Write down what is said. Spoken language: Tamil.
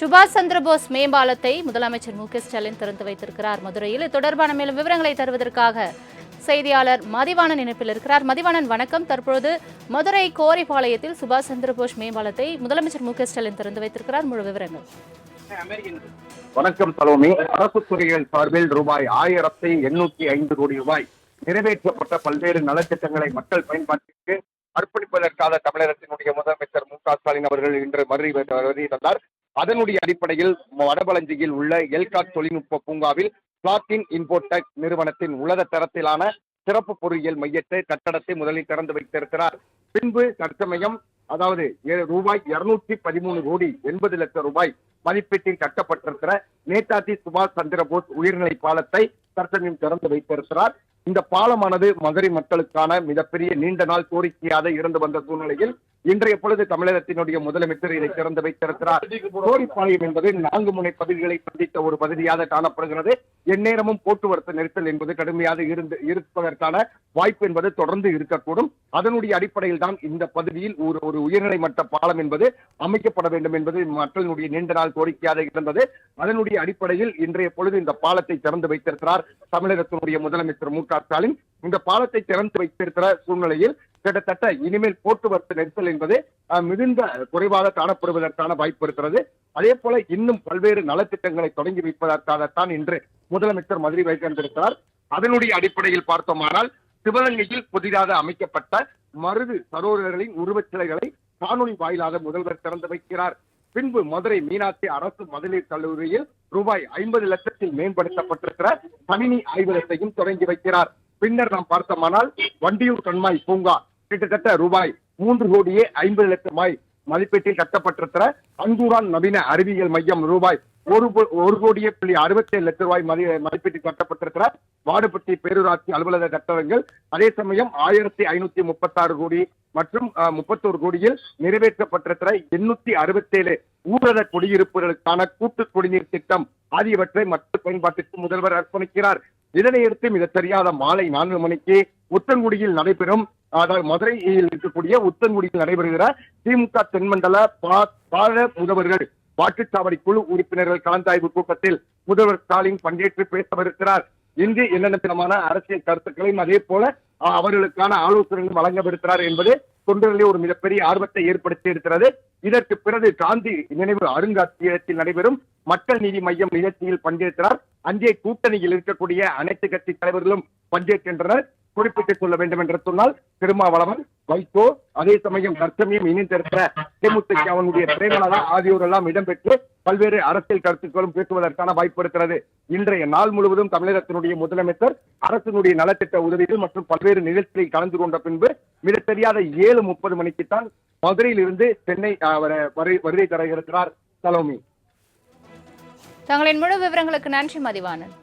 சுபாஷ் சந்திரபோஸ் மேம்பாலத்தை முதலமைச்சர் மு.க.ஸ்டாலின் திறந்து வைத்திருக்கிறார் மதுரையில். இது தொடர்பான மேலும் விவரங்களை தருவதற்காக செய்தியாளர் மதிவாணன் இணைப்பில் இருக்கிறார். மதிவாணன் வணக்கம். தற்போது மதுரை கோரிப்பாளையத்தில் சுபாஷ் சந்திரபோஸ் மேம்பாலத்தை முதலமைச்சர் மு.க.ஸ்டாலின் திறந்து வைத்திருக்கிறார். முழு விவரங்கள். வணக்கம் சலோமி. அரசு துறைகள் சார்பில் ரூபாய் 1805 கோடி ரூபாய் நிறைவேற்றப்பட்ட பல்வேறு நலத்திட்டங்களை மக்கள் பயன்பாட்டிற்கு அர்ப்பணிப்பதற்காக தமிழகத்தினுடைய முதலமைச்சர் மு.க.ஸ்டாலின் அவர்கள் இன்று மதுரை தந்தார். அதனுடைய அடிப்படையில் வடபழஞ்சியில் உள்ள எல்காட் தொழில்நுட்ப பூங்காவில் பிளாட்டின் இன்போடெக் நிறுவனத்தின் உலக தரத்திலான சிறப்பு பொறியியல் மையத்தை கட்டடத்தை முதலில் திறந்து வைத்திருக்கிறார். பின்பு தற்சமயம் அதாவது ரூபாய் 213 கோடி 80 லட்சம் ரூபாய் மதிப்பீட்டில் கட்டப்பட்டிருக்கிற நேதாஜி சுபாஷ் சந்திரபோஸ் உயிர்நிலை பாலத்தை தற்சமயம் திறந்து வைத்திருக்கிறார். இந்த பாலமானது மதுரை மக்களுக்கான மிகப்பெரிய நீண்ட நாள் கோரிக்கையாக இருந்து வந்த சூழ்நிலையில் இன்றைய பொழுது தமிழகத்தினுடைய முதலமைச்சர் இதை திறந்து வைத்திருக்கிறார். கோரிப்பாளையம் என்பது 4 முனை பகுதிகளை சந்தித்த ஒரு பகுதியாக காணப்படுகிறது. எந்நேரமும் போக்குவரத்து நெரிசல் என்பது கடுமையாக இருப்பதற்கான வாய்ப்பு என்பது தொடர்ந்து இருக்கக்கூடும். அதனுடைய அடிப்படையில் தான் இந்த பகுதியில் ஒரு உயர்நிலை மட்ட பாலம் என்பது அமைக்கப்பட வேண்டும் என்பது மக்களினுடைய நீண்ட நாள் கோரிக்கையாக இருந்தது. அதனுடைய அடிப்படையில் இன்றைய பொழுது இந்த பாலத்தை திறந்து வைத்திருக்கிறார் தமிழகத்தினுடைய முதலமைச்சர் மு.க.ஸ்டாலின். இந்த பாலத்தை திறந்து வைத்திருக்கிற சூழ்நிலையில் கிட்டத்தட்ட இனிமேல் போக்குவரத்து நெரிசல் என்பது மிகுந்த குறைவாக காணப்படுவதற்கான வாய்ப்பு இருக்கிறது. அதே போல இன்னும் பல்வேறு நலத்திட்டங்களை தொடங்கி வைப்பதற்காகத்தான் இன்று முதலமைச்சர் மதுரை வைத்திருக்கிறார். அதனுடைய அடிப்படையில் பார்த்தோமானால் சிவகங்கையில் புதிதாக அமைக்கப்பட்ட மருது சரோவர்களின் உருவச்சிலைகளை காணொலி வாயிலாக முதல்வர் திறந்து வைக்கிறார். பின்பு மதுரை மீனாட்சி அரசு மகளிர் கல்லூரியில் ரூபாய் 50 லட்சத்தில் மேம்படுத்தப்பட்டிருக்கிற கணினி ஆய்வகத்தையும் தொடங்கி வைக்கிறார். பின்னர் நாம் பார்த்தோமானால் வண்டியூர் கண்மாய் பூங்கா கிட்டத்தட்ட ரூபாய் 3 கோடியே 50 லட்சம் ரூபாய் மதிப்பீட்டில் கட்டப்பட்டிருக்கிற அந்தூரான் நவீன அறிவியல் மையம் ரூபாய் 1 கோடியே 67 லட்சம் ரூபாய் மதிப்பீட்டில் கட்டப்பட்டிருக்கிற வாடுபட்டி பேரூராட்சி அலுவலக கட்டடங்கள் அதே சமயம் 1536 கோடி மற்றும் 31 கோடியில் நிறைவேற்றப்பட்டிருக்கிற 867 ஊரக குடியிருப்புகளுக்கான கூட்டு குடிநீர் திட்டம் ஆகியவற்றை மக்கள் பயன்பாட்டிற்கு முதல்வர் அர்ப்பணிக்கிறார். இதனையடுத்து மிக சரியாத மாலை 4 மணிக்கு உத்தங்குடியில் நடைபெறும், அதாவது மதுரையில் இருக்கக்கூடிய உத்தங்குடியில் நடைபெறுகிற திமுக தென்மண்டல பால முதல்வர்கள் வாக்குச்சாவடி குழு உறுப்பினர்கள் கலந்தாய்வு கூட்டத்தில் முதல்வர் ஸ்டாலின் பங்கேற்று பேசவிருக்கிறார். இன்று என்னென்ன விதமான அரசியல் கருத்துக்களையும் அதே போல அவர்களுக்கான ஆலோசனைகள் வழங்கவிருக்கிறார் என்பது தொண்டர்களிலே ஒரு மிகப்பெரிய ஆர்வத்தை ஏற்படுத்தி இருக்கிறது. இதற்கு பிறகு காந்தி நினைவு அருங்காட்சியகத்தில் நடைபெறும் மக்கள் நீதி மையம் நிகழ்ச்சியில் பங்கேற்கிறார். அங்கே கூட்டணியில் இருக்கக்கூடிய அனைத்து கட்சி தலைவர்களும் பங்கேற்கின்றனர். குறிப்பிட்டு சொல்ல வேண்டும் என்று சொன்னால் திருமாவளவன், வைகோ, அதே சமயம் தற்சமயம் இணைந்திருக்கிற தேமுதிகவுடைய பிரேமலதா ஆகியோர் எல்லாம் இடம்பெற்று பல்வேறு அரசியல் கருத்துக்களும் பேசுவதற்கான வாய்ப்பு இருக்கிறது. இன்றைய நாள் முழுவதும் தமிழகத்தினுடைய முதலமைச்சர் அரசினுடைய நலத்திட்ட உதவிகள் மற்றும் பல்வேறு நிகழ்ச்சிகளில் கலந்து கொண்ட பின்பு மிக தெரியாத 7:30 மணிக்குத்தான் மதுரையில் இருந்து சென்னை வருகை தர இருக்கிறார். சலோமி. தங்களின் முழு விவரங்களுக்கு நன்றி மதிவாணன்.